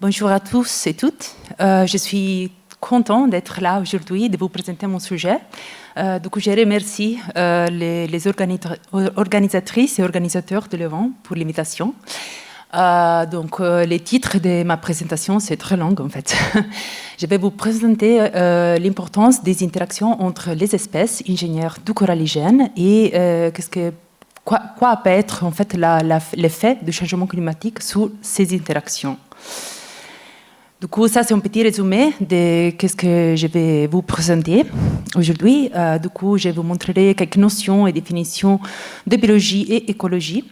Bonjour à tous et toutes. Je suis content d'être là aujourd'hui et de vous présenter mon sujet. Donc, je remercie les organisatrices et organisateurs de l'événement pour l'invitation. Les titres de ma présentation, c'est très long en fait. Je vais vous présenter l'importance des interactions entre les espèces ingénieurs du coralligène et quoi peut être en fait l'effet du changement climatique sur ces interactions. Du coup, ça c'est un petit résumé de ce que je vais vous présenter aujourd'hui. Du coup, je vous montrerai quelques notions et définitions de biologie et écologie.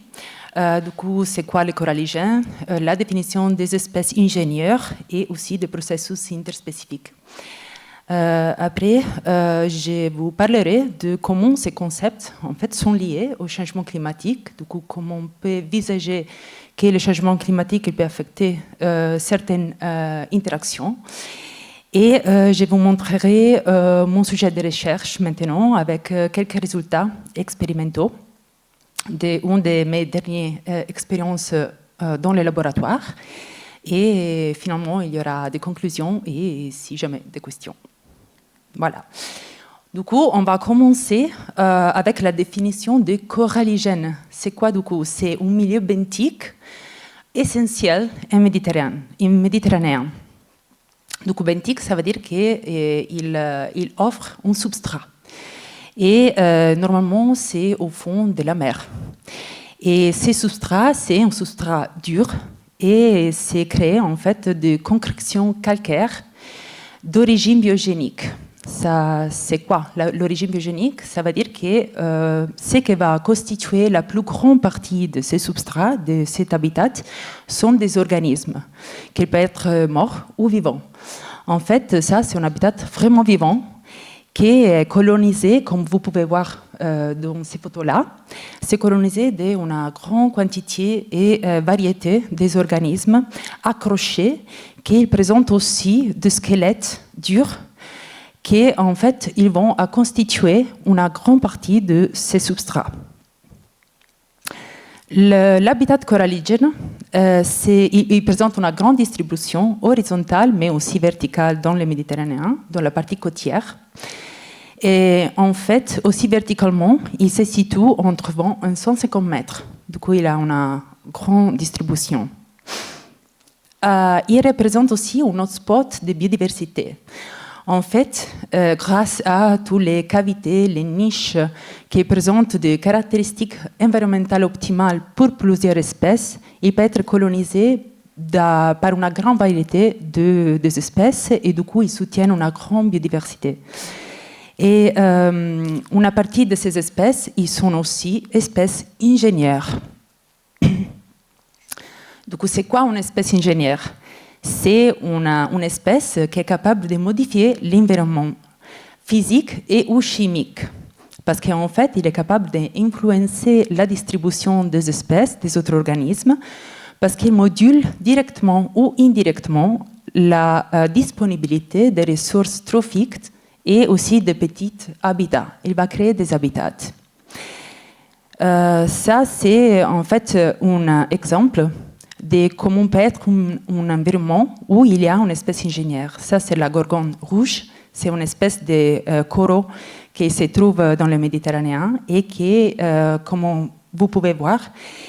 Du coup, c'est quoi le coralligène, la définition des espèces ingénieurs et aussi des processus interspécifiques. Après, je vous parlerai de comment ces concepts en fait, sont liés au changement climatique, du coup, comment on peut envisager que le changement climatique peut affecter certaines interactions. Et je vous montrerai mon sujet de recherche maintenant avec quelques résultats expérimentaux d'une de mes dernières expériences dans le laboratoire. Et finalement, il y aura des conclusions et si jamais des questions. Voilà. Du coup, on va commencer avec la définition de coralligène. C'est quoi du coup? C'est un milieu benthique essentiel en méditerranéen. Du coup, benthique, ça veut dire qu'il offre un substrat. Et normalement, c'est au fond de la mer. Et ces substrats, c'est un substrat dur et c'est créé en fait de concrétions calcaires d'origine biogénique. Ça, c'est quoi l'origine biogénique? Ça veut dire que ce qui va constituer la plus grande partie de ces substrats, de cet habitat, sont des organismes, qui peuvent être morts ou vivants. En fait, ça, c'est un habitat vraiment vivant, qui est colonisé, comme vous pouvez voir dans ces photos-là. C'est colonisé d'une grande quantité et variété des organismes accrochés, qui présentent aussi des squelettes durs, qui en fait, ils vont constituer une grande partie de ces substrats. L'habitat coralligène, il présente une grande distribution horizontale, mais aussi verticale dans le Méditerranéen, dans la partie côtière. Et en fait, aussi verticalement, il se situe entre 20 et 150 mètres. Du coup, il a une grande distribution. Il représente aussi un hotspot de biodiversité. En fait, grâce à toutes les cavités, les niches qui présentent des caractéristiques environnementales optimales pour plusieurs espèces, il peut être colonisé par une grande variété des espèces et du coup, ils soutiennent une grande biodiversité. Et une partie de ces espèces, ils sont aussi espèces ingénieurs. Du coup, c'est quoi une espèce ingénieure? C'est une espèce qui est capable de modifier l'environnement physique et ou chimique. Parce qu'en fait, il est capable d'influencer la distribution des espèces, des autres organismes, parce qu'il module directement ou indirectement la disponibilité des ressources trophiques et aussi des petits habitats. Il va créer des habitats. Ça, c'est en fait un exemple de comment peut être un environnement où il y a une espèce ingénieure. Ça, c'est la gorgone rouge. C'est une espèce de coraux qui se trouve dans le Méditerranéen et qui, comme vous pouvez voir,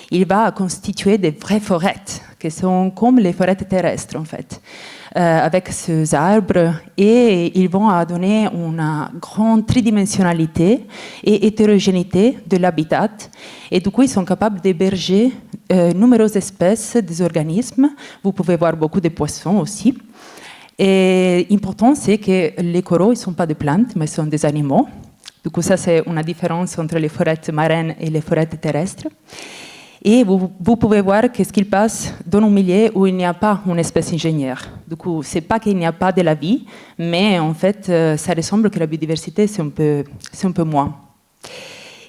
il va constituer des vraies forêts, qui sont comme les forêts terrestres, en fait, avec ces arbres. Et ils vont donner une grande tridimensionnalité et hétérogénéité de l'habitat. Et du coup, ils sont capables d'héberger nombreuses espèces des organismes. Vous pouvez voir beaucoup de poissons aussi. Et l'important, c'est que les coraux, ils ne sont pas des plantes, mais sont des animaux. Du coup, ça, c'est une différence entre les forêts marines et les forêts terrestres. Et vous pouvez voir qu'est-ce qu'il passe dans un milieu où il n'y a pas une espèce ingénieure. Du coup, ce n'est pas qu'il n'y a pas de la vie, mais en fait, ça ressemble que la biodiversité, c'est un peu moins.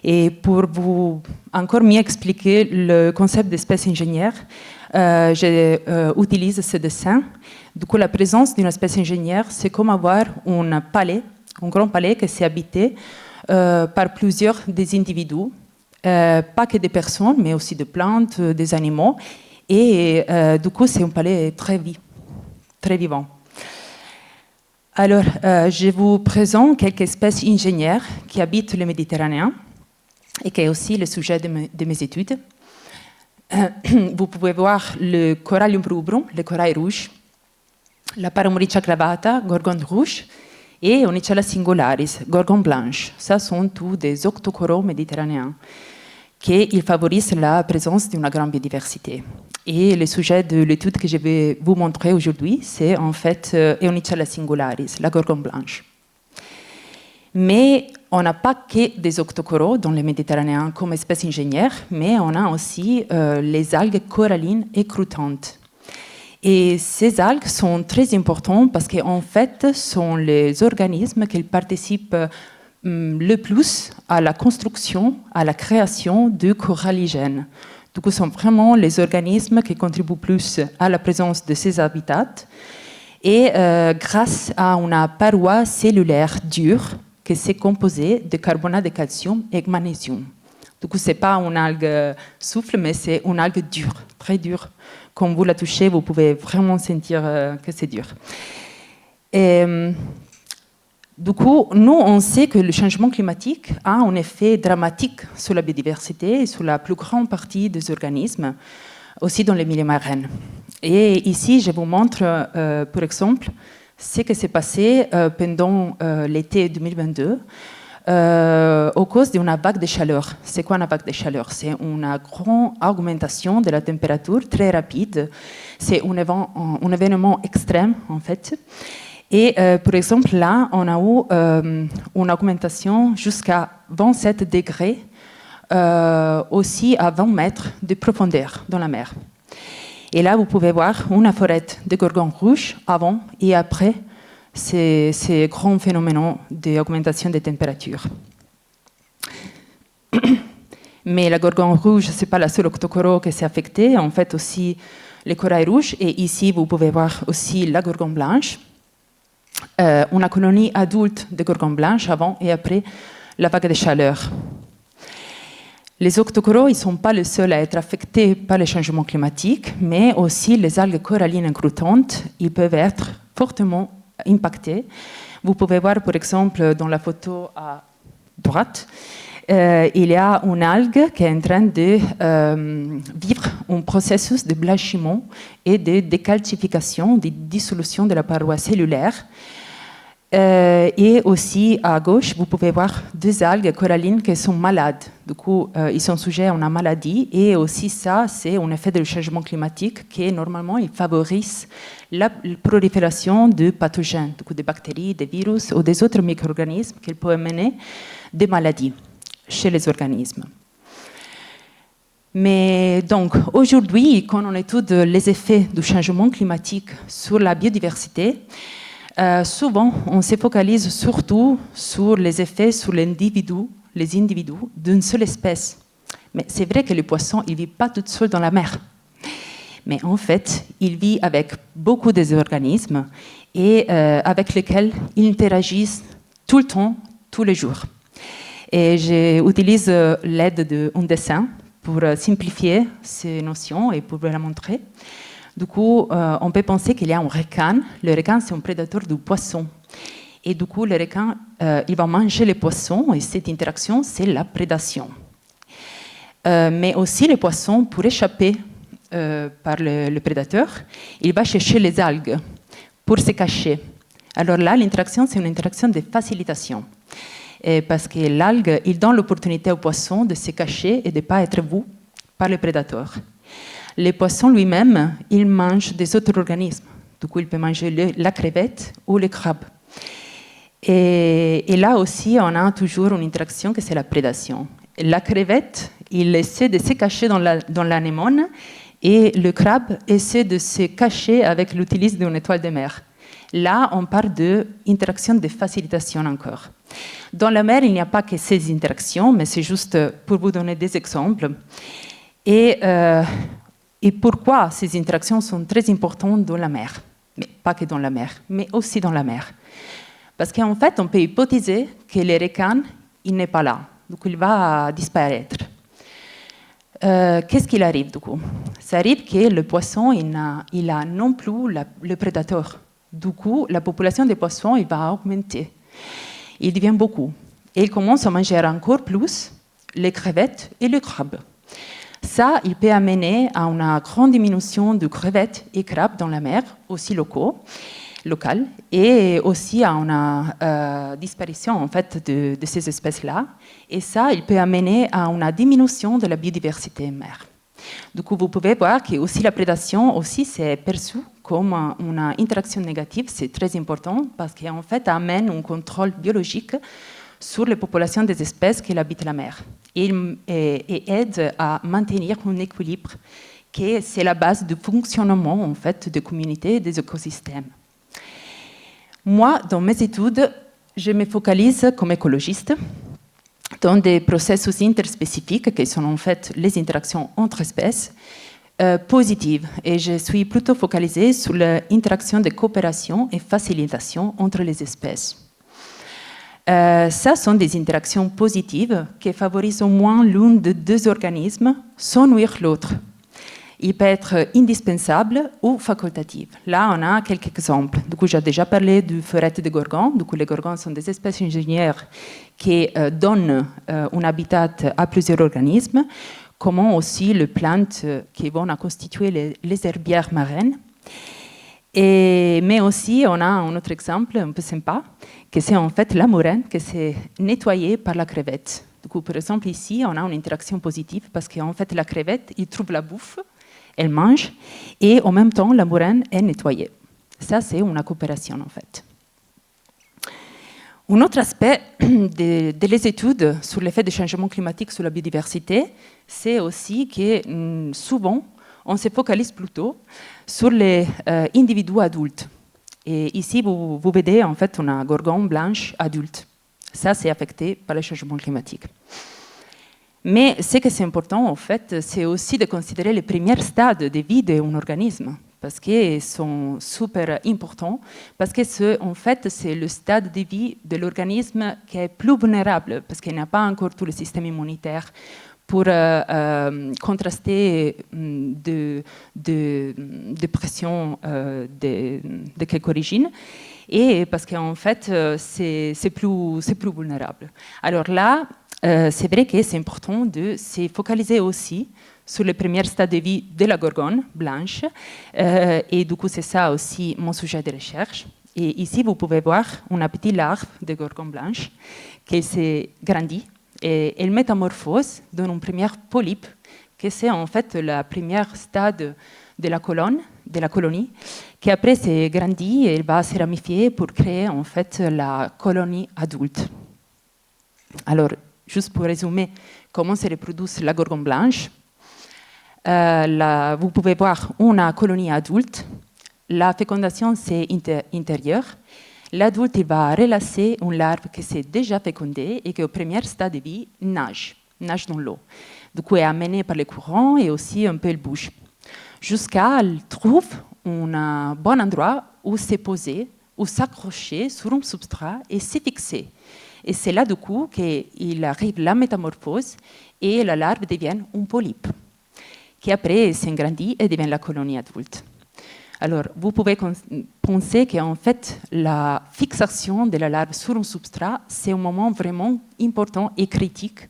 Et pour vous encore mieux expliquer le concept d'espèce ingénieure, j'utilise ce dessin. Du coup, la présence d'une espèce ingénieure, c'est comme avoir un palais, un grand palais qui s'est habité par plusieurs des individus pas que des personnes, mais aussi des plantes, des animaux. Et du coup, c'est un palais très vivant. Alors, je vous présente quelques espèces ingénieurs qui habitent le Méditerranéen et qui est aussi le sujet de mes études. Vous pouvez voir le Corallium rubrum, le corail rouge, la Paramurica clavata, gorgone rouge, et Onychella singularis, gorgone blanche. Ça sont tous des octocoraux méditerranéens qui favorisent la présence d'une grande biodiversité. Et le sujet de l'étude que je vais vous montrer aujourd'hui, c'est en fait Onychella singularis, la gorgone blanche. Mais on n'a pas que des octocoraux dans le Méditerranéen comme espèce ingénieur, mais on a aussi les algues corallines et croûtantes. Et ces algues sont très importantes parce qu'en fait, sont les organismes qui participent le plus à la construction, à la création de coralligènes. Du coup, ce sont vraiment les organismes qui contribuent plus à la présence de ces habitats et grâce à une paroi cellulaire dure qui s'est composée de carbonate de calcium et magnésium. Du coup, ce n'est pas une algue souffle, mais c'est une algue dure, très dure. Quand vous la touchez, vous pouvez vraiment sentir que c'est dur. Et, du coup, nous, on sait que le changement climatique a un effet dramatique sur la biodiversité et sur la plus grande partie des organismes, aussi dans les milieux marins. Et ici, je vous montre, par exemple, ce qui s'est passé pendant l'été 2022 au cause d'une vague de chaleur. C'est quoi une vague de chaleur? C'est une grande augmentation de la température très rapide. C'est un événement extrême, en fait. Et par exemple, là, on a eu une augmentation jusqu'à 27 degrés, aussi à 20 mètres de profondeur dans la mer. Et là, vous pouvez voir une forêt de gorgone rouge avant et après ces grands phénomènes d'augmentation des températures. Mais la gorgone rouge, ce n'est pas la seule octocoraux qui s'est affectée, en fait aussi les corails rouges. Et ici, vous pouvez voir aussi la gorgone blanche. Une colonie adulte de gorgone blanche avant et après la vague de chaleur. Les octocoraux, ils ne sont pas les seuls à être affectés par les changements climatiques, mais aussi les algues corallines et croûtantes, ils peuvent être fortement impactés. Vous pouvez voir, par exemple, dans la photo à droite, il y a une algue qui est en train de vivre un processus de blanchiment et de décalcification, de dissolution de la paroi cellulaire. Et aussi à gauche, vous pouvez voir deux algues corallines qui sont malades. Du coup, ils sont sujets à une maladie. Et aussi ça, c'est un effet du changement climatique qui, normalement, il favorise la prolifération de pathogènes, du coup, des bactéries, des virus ou des autres micro-organismes qui peuvent mener des maladies chez les organismes. Mais donc, aujourd'hui, quand on étudie les effets du changement climatique sur la biodiversité, souvent, on se focalise surtout sur les effets sur les individus d'une seule espèce. Mais c'est vrai que le poisson, il ne vit pas tout seul dans la mer. Mais en fait, il vit avec beaucoup d'organismes et avec lesquels il interagit tout le temps, tous les jours. Et j'utilise l'aide d'un dessin pour simplifier ces notions et pour vous la montrer. Du coup, on peut penser qu'il y a un requin. Le requin, c'est un prédateur du poisson. Et du coup, le requin, il va manger les poissons et cette interaction, c'est la prédation. Mais aussi, le poisson, pour échapper par le prédateur, il va chercher les algues pour se cacher. Alors là, l'interaction, c'est une interaction de facilitation. Parce que l'algue, il donne l'opportunité au poisson de se cacher et de ne pas être vu par le prédateur. Le poisson lui-même, il mange des autres organismes. Du coup, il peut manger la crevette ou le crabe. Et là aussi, on a toujours une interaction que c'est la prédation. La crevette, il essaie de se cacher dans l'anémone et le crabe essaie de se cacher avec l'utilisation d'une étoile de mer. Là, on parle d'interaction de facilitation encore. Dans la mer, il n'y a pas que ces interactions, mais c'est juste pour vous donner des exemples. Et pourquoi ces interactions sont très importantes dans la mer? Mais pas que dans la mer, mais aussi dans la mer. Parce qu'en fait, on peut hypothéser que le requin, il n'est pas là. Donc, il va disparaître. qu'est-ce qu'il arrive du coup? Ça arrive que le poisson, il a non plus le prédateur. Du coup, la population des poissons, il va augmenter. Il devient beaucoup. Et il commence à manger encore plus les crevettes et les crabes. Ça, il peut amener à une grande diminution de crevettes et crabes dans la mer, aussi locale, et aussi à une disparition en fait, de ces espèces-là. Et ça, il peut amener à une diminution de la biodiversité en mer. Du coup, vous pouvez voir que aussi la prédation aussi c'est perçu comme une interaction négative. C'est très important parce qu'en fait, ça amène un contrôle biologique sur les populations des espèces qui habitent la mer et aide à maintenir un équilibre qui c'est la base du fonctionnement en fait des communautés et des écosystèmes. Moi, dans mes études, je me focalise comme écologiste dans des processus interspécifiques qui sont en fait les interactions entre espèces positives. Et je suis plutôt focalisée sur l'interaction de coopération et facilitation entre les espèces. Ça sont des interactions positives qui favorisent au moins l'un des deux organismes sans nuire l'autre. Il peut être indispensable ou facultatif. Là, on a quelques exemples. Du coup, j'ai déjà parlé du ferrette de gorgon. Du coup, les gorgons sont des espèces ingénieurs qui donnent un habitat à plusieurs organismes, comme aussi les plantes qui vont constituer les herbières marines. Mais aussi, on a un autre exemple un peu sympa, que c'est en fait la moraine qui s'est nettoyée par la crevette. Du coup, par exemple, ici, on a une interaction positive parce qu'en fait, la crevette, il trouve la bouffe, elle mange, et en même temps, la moraine est nettoyée. Ça, c'est une coopération, en fait. Un autre aspect des études sur l'effet des changements climatiques sur la biodiversité, c'est aussi que souvent, on se focalise plutôt sur les individus adultes. Et ici, vous voyez en fait une gorgone blanche adulte. Ça, c'est affecté par le changement climatique. Mais ce qui est important, en fait, c'est aussi de considérer les premiers stades de vie d'un organisme, parce qu'ils sont super importants, parce que en fait, c'est le stade de vie de l'organisme qui est plus vulnérable, parce qu'il n'a pas encore tout le système immunitaire pour contraster de pression de quelque origine, et parce qu'en fait, c'est plus vulnérable. Alors là, c'est vrai que c'est important de se focaliser aussi sur les premiers stades de vie de la gorgone blanche, et du coup, c'est ça aussi mon sujet de recherche. Et ici, vous pouvez voir une petite larve de gorgone blanche qui s'est grandie. Et elle métamorphose dans une première polype, qui c'est en fait la première stade de la colonie, qui après s'est grandie et elle va se ramifier pour créer en fait la colonie adulte. Alors, juste pour résumer comment se reproduit la gorgone blanche, vous pouvez voir une colonie adulte. La fécondation, c'est intérieur. L'adulte va relasser une larve qui s'est déjà fécondée et qui, au premier stade de vie, nage dans l'eau. Du coup, elle est amenée par les courants et aussi un peu elle bouge. Jusqu'à ce qu'elle trouve un bon endroit où se poser, où s'accrocher sur un substrat et se fixer. Et c'est là, du coup, qu'il arrive la métamorphose et la larve devient un polype, qui après s'agrandit et devient la colonie adulte. Alors, vous pouvez penser qu'en fait, la fixation de la larve sur un substrat, c'est un moment vraiment important et critique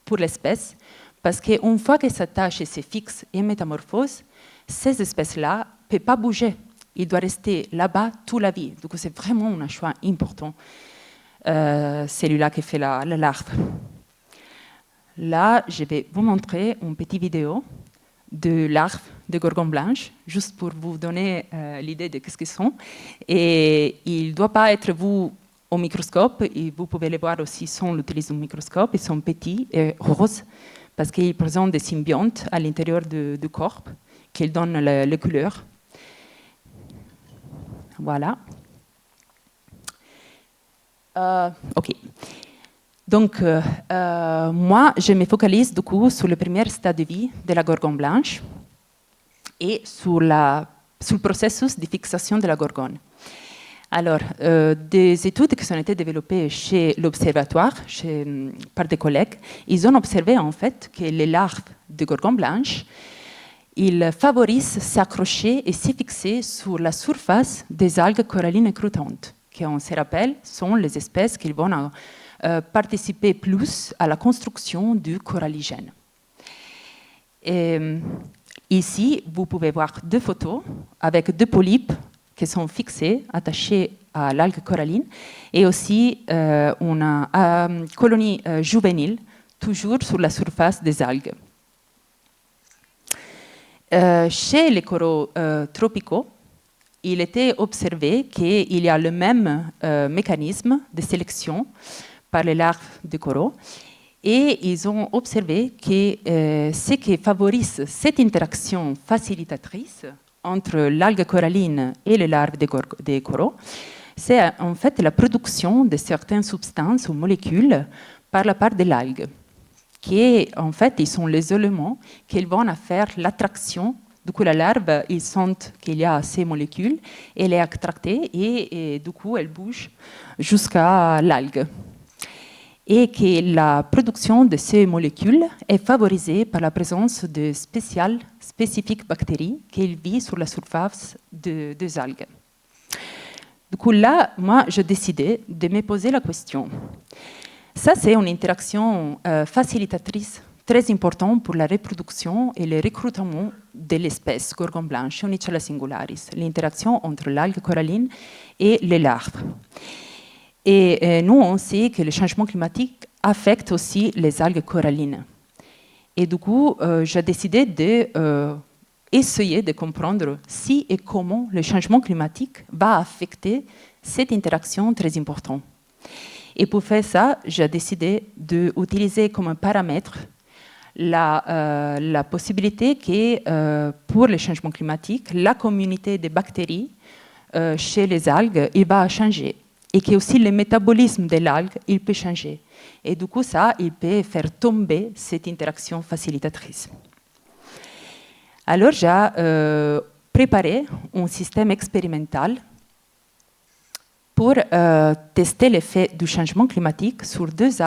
pour l'espèce, parce qu'une fois qu'elle s'attache et se fixe et métamorphose, ces espèces-là ne peuvent pas bouger. Ils doivent rester là-bas toute la vie. Donc, c'est vraiment un choix important, celui-là qui fait la larve. Là, je vais vous montrer une petite vidéo de larves de gorgone blanche, juste pour vous donner l'idée de ce qu'ils sont. Et il ne doit pas être vu au microscope, et vous pouvez les voir aussi sans l'utiliser au microscope. Ils sont petits et roses, parce qu'ils présentent des symbiontes à l'intérieur du corps, qui donnent les couleurs. Voilà. OK. Donc, moi, je me focalise du coup sur le premier stade de vie de la gorgone blanche et sur le processus de fixation de la gorgone. Alors, des études qui ont été développées chez l'Observatoire, par des collègues, ils ont observé en fait que les larves de gorgon blanche, ils favorisent s'accrocher et s'y fixer sur la surface des algues corallines croûtantes, qui, on se rappelle, sont les espèces qui vont participer plus à la construction du coralligène. Et, ici, vous pouvez voir deux photos avec deux polypes qui sont fixés, attachés à l'algue coralline, et aussi une colonie juvénile, toujours sur la surface des algues. Chez les coraux tropicaux, il était observé qu'il y a le même mécanisme de sélection par les larves de coraux, et ils ont observé que ce qui favorise cette interaction facilitatrice entre l'algue coralline et les larves des coraux, c'est en fait la production de certaines substances ou molécules par la part de l'algue, qui en fait, ils sont les éléments qui vont faire l'attraction. Du coup, la larve, ils sentent qu'il y a ces molécules, elle est attractée et du coup, elle bouge jusqu'à l'algue. Et que la production de ces molécules est favorisée par la présence de spécifiques bactéries qui vivent sur la surface des algues. Du coup, là, moi, j'ai décidé de me poser la question. Ça, c'est une interaction facilitatrice très importante pour la reproduction et le recrutement de l'espèce gorgon blanche, Onychella singularis, l'interaction entre l'algue coralline et les larves. Et nous, on sait que le changement climatique affecte aussi les algues corallines. Et du coup, j'ai décidé d'essayer de comprendre si et comment le changement climatique va affecter cette interaction très importante. Et pour faire ça, j'ai décidé d'utiliser comme un paramètre la possibilité que pour le changement climatique, la communauté des bactéries chez les algues il va changer. Et que aussi le métabolisme de l'algue, il peut changer. Et du coup, ça, il peut faire tomber cette interaction facilitatrice. Alors, j'ai préparé un système expérimental pour tester l'effet du changement climatique sur deux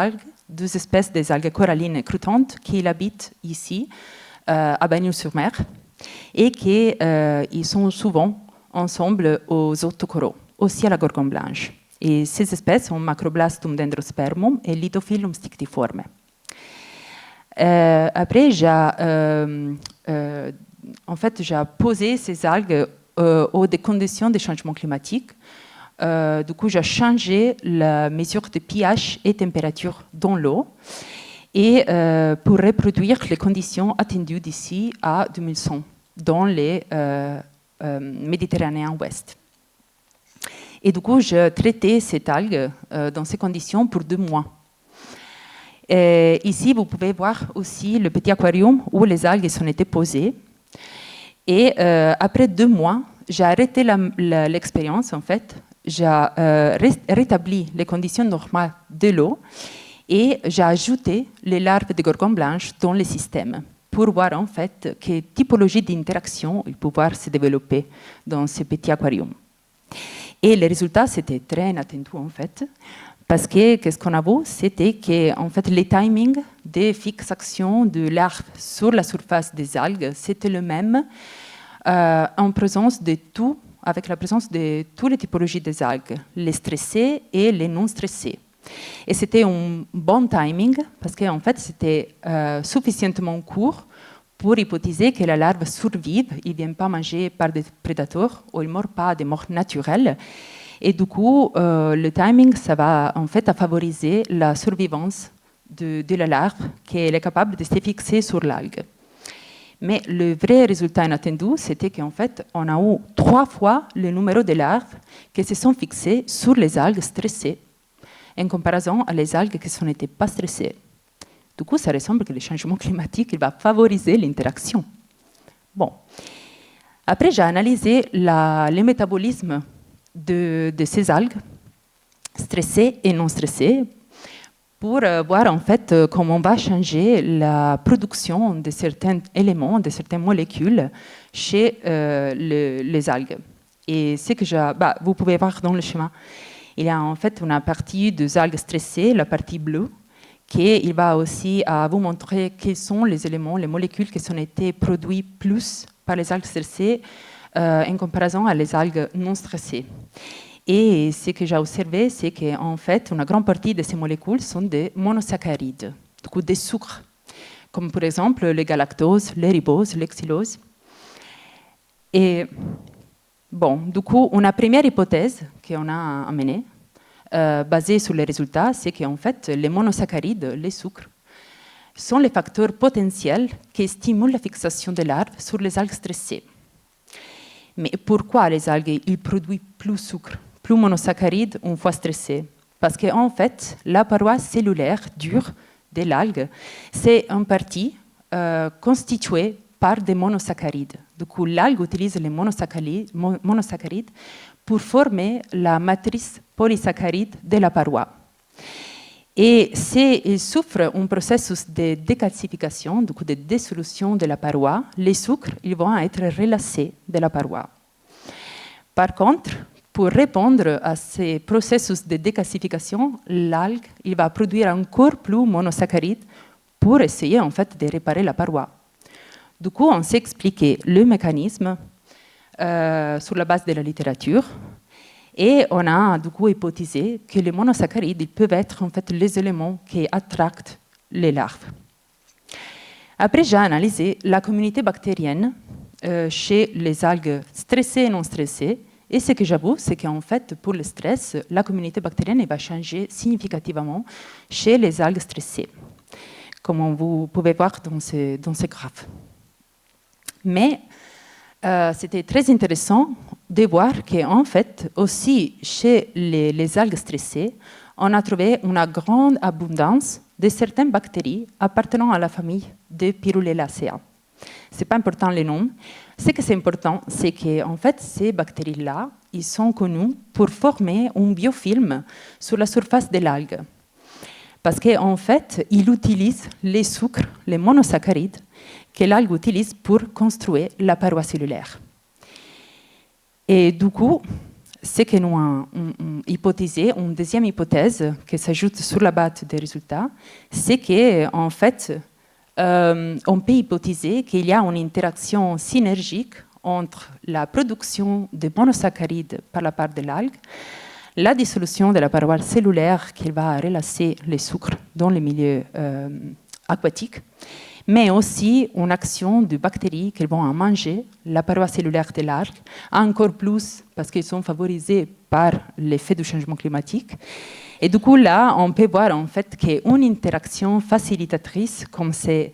espèces des algues corallines croûtantes qui habitent ici, à Bagnols-sur-Mer, et qui ils sont souvent ensemble aux autres coraux, aussi à la gorgon blanche. Et ces espèces sont Macroblastum dendrospermum et Lithophyllum stictiforme. Après, j'ai posé ces algues aux des conditions de changement climatique. Du coup, j'ai changé la mesure de pH et température dans l'eau et pour reproduire les conditions attendues d'ici à 2100 dans les Méditerranéens ouest. Et du coup, j'ai traité cette algue dans ces conditions pour 2 mois. Et ici, vous pouvez voir aussi le petit aquarium où les algues ont été posées. Et après 2 mois, j'ai arrêté l'expérience, en fait. J'ai rétabli les conditions normales de l'eau et j'ai ajouté les larves de gorgon blanche dans le système pour voir, en fait, quelle typologie d'interaction il peut pouvoir se développer dans ce petit aquarium. Et les résultats, c'était très inattendu, en fait, parce que qu'est-ce qu'on a vu, c'était que, en fait, les timings de fixation de larves sur la surface des algues, c'était le même en présence de tout, avec la présence de toutes les typologies des algues, les stressées et les non stressées. Et c'était un bon timing, parce qu'en fait, c'était suffisamment court pour hypothéser que la larve survive, il ne vient pas manger par des prédateurs ou il ne meurt pas de mort naturelle. Et du coup, le timing, ça va en fait à favoriser la survivance de la larve, qu'elle est capable de se fixer sur l'algue. Mais le vrai résultat inattendu, c'était qu'en fait, on a eu 3 fois le numéro de larves qui se sont fixées sur les algues stressées, en comparaison à les algues qui n'étaient pas stressées. Du coup, ça ressemble que le changement climatique il va favoriser l'interaction. Bon. Après, j'ai analysé le métabolisme de ces algues, stressées et non stressées, pour voir en fait comment va changer la production de certains éléments, de certaines molécules chez les algues. Et ce que vous pouvez voir dans le schéma, il y a en fait une partie des algues stressées, la partie bleue, qui va aussi vous montrer quels sont les éléments, les molécules qui ont été produits plus par les algues stressées en comparaison à les algues non stressées. Et ce que j'ai observé, c'est qu'en fait, une grande partie de ces molécules sont des monosaccharides, du coup des sucres, comme par exemple les galactoses, les riboses, les xyloses. Et bon, du coup, une première hypothèse qu'on a amenée, basée sur les résultats, c'est qu'en fait, les monosaccharides, les sucres, sont les facteurs potentiels qui stimulent la fixation de larves sur les algues stressées. Mais pourquoi les algues ils produisent plus de sucre, plus de monosaccharides une fois stressées? Parce qu'en fait, la paroi cellulaire dure de l'algue, c'est en partie constituée par des monosaccharides. Du coup, l'algue utilise les monosaccharides pour former la matrice polysaccharide de la paroi. Et s'il souffre un processus de décalcification, du coup de dissolution de la paroi, les sucres ils vont être relâchés de la paroi. Par contre, pour répondre à ces processus de décalcification, l'algue il va produire encore plus de monosaccharides pour essayer en fait de réparer la paroi. Du coup, on s'est expliqué le mécanisme sur la base de la littérature. Et on a du coup hypothisé que les monosaccharides peuvent être en fait les éléments qui attractent les larves. Après, j'ai analysé la communauté bactérienne chez les algues stressées et non stressées. Et ce que j'avoue, c'est qu'en fait, pour le stress, la communauté bactérienne va changer significativement chez les algues stressées, comme vous pouvez voir dans ce graphe. Mais c'était très intéressant de voir qu'en fait, aussi chez les algues stressées, on a trouvé une grande abondance de certaines bactéries appartenant à la famille de Pyrulellacea. Ce n'est pas important les noms. Ce qui est important, c'est qu'en fait, ces bactéries-là, ils sont connues pour former un biofilm sur la surface de l'algue. Parce qu'en fait, ils utilisent les sucres, les monosaccharides, que l'algue utilise pour construire la paroi cellulaire. Et du coup, ce que nous avons hypothisé, une deuxième hypothèse qui s'ajoute sur la base des résultats, c'est qu'en fait, on peut hypothiser qu'il y a une interaction synergique entre la production de monosaccharides par la part de l'algue, la dissolution de la paroi cellulaire qui va relâcher les sucres dans le milieu aquatique, mais aussi une action de bactéries qui vont manger la paroi cellulaire de l'algue, encore plus parce qu'ils sont favorisés par l'effet du changement climatique. Et du coup, là, on peut voir en fait qu'une interaction facilitatrice, comme c'est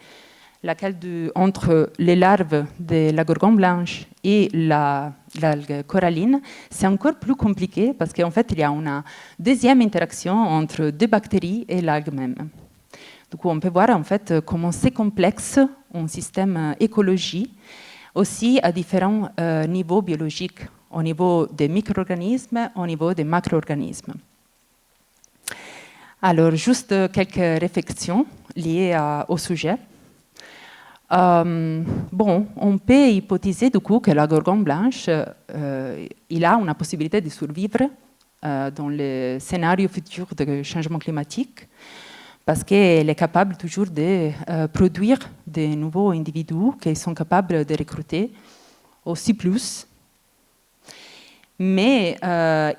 laquelle entre les larves de la gorgone blanche et l'algue coralline, c'est encore plus compliqué parce qu'en fait, il y a une deuxième interaction entre deux bactéries et l'algue même. Du coup, on peut voir en fait comment c'est complexe un système écologie, aussi à différents niveaux biologiques, au niveau des micro-organismes, au niveau des macro-organismes. Alors, juste quelques réflexions liées au sujet. On peut hypothéser du coup que la gorgone blanche, il a une possibilité de survivre dans le scénario futur de changement climatique, parce qu'elle est capable toujours de produire de nouveaux individus qui sont capables de recruter aussi plus. Mais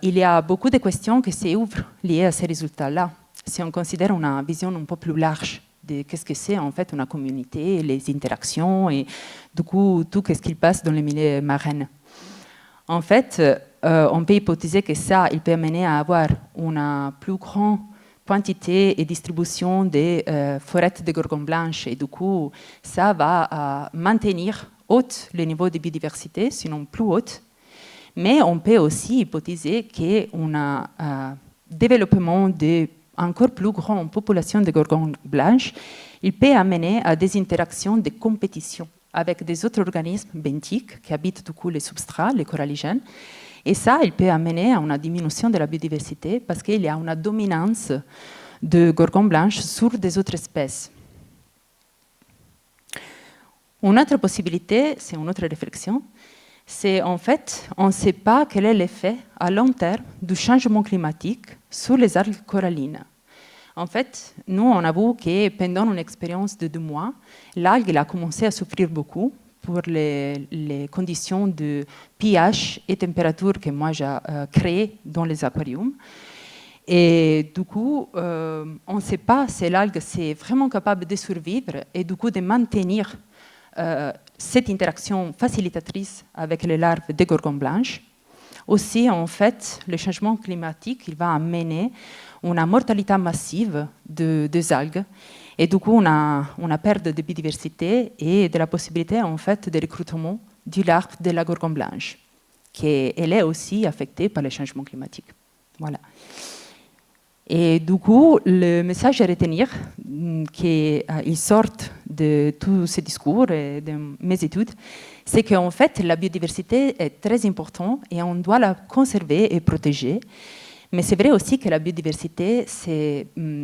il y a beaucoup de questions qui s'ouvrent liées à ces résultats-là. Si on considère une vision un peu plus large de qu'est-ce que c'est en fait une communauté, les interactions et du coup tout ce qui passe dans les milieux marins. En fait, on peut hypothéser que ça, il peut amener à avoir une plus grande quantité et distribution des forêts de gorgone blanche et du coup ça va maintenir haut le niveau de biodiversité, sinon plus haut. Mais on peut aussi hypothéser qu'un développement de encore plus grande population de gorgones blanches, il peut amener à des interactions de compétition avec des autres organismes benthiques qui habitent du coup les substrats, les coralligènes. Et ça, il peut amener à une diminution de la biodiversité parce qu'il y a une dominance de gorgones blanches sur des autres espèces. Une autre possibilité, c'est une autre réflexion, c'est en fait, on ne sait pas quel est l'effet à long terme du changement climatique sur les algues corallines. En fait, nous, on avoue que pendant une expérience de 2 mois, l'algue a commencé à souffrir beaucoup pour les conditions de pH et température que moi j'ai créées dans les aquariums. Et du coup, on ne sait pas si l'algue est vraiment capable de survivre et du coup de maintenir cette interaction facilitatrice avec les larves des gorgons blanches. Aussi, en fait, le changement climatique il va amener une mortalité massive des algues. Et du coup, on a perte de biodiversité et de la possibilité, en fait, de recrutement du larve de la gorgon blanche, qui elle est aussi affectée par le changement climatique. Voilà. Et du coup, le message à retenir qui sort de tous ces discours et de mes études, c'est qu'en fait, la biodiversité est très importante et on doit la conserver et protéger. Mais c'est vrai aussi que la biodiversité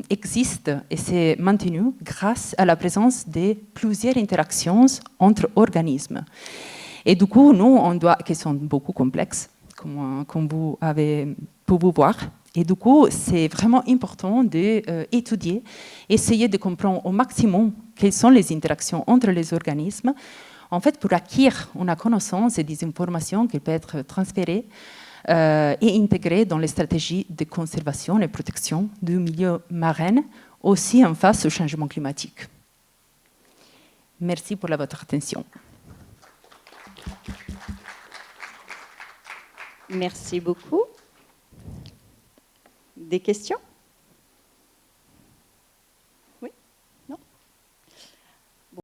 existe et s'est maintenue grâce à la présence de plusieurs interactions entre organismes. Et du coup, nous, qui sont beaucoup complexes, comme vous avez pu voir. Et du coup, c'est vraiment important d'étudier, essayer de comprendre au maximum quelles sont les interactions entre les organismes, en fait, pour acquérir une connaissance et des informations qui peuvent être transférées et intégrées dans les stratégies de conservation et protection du milieu marin, aussi en face au changement climatique. Merci pour votre attention. Merci beaucoup. Des questions ?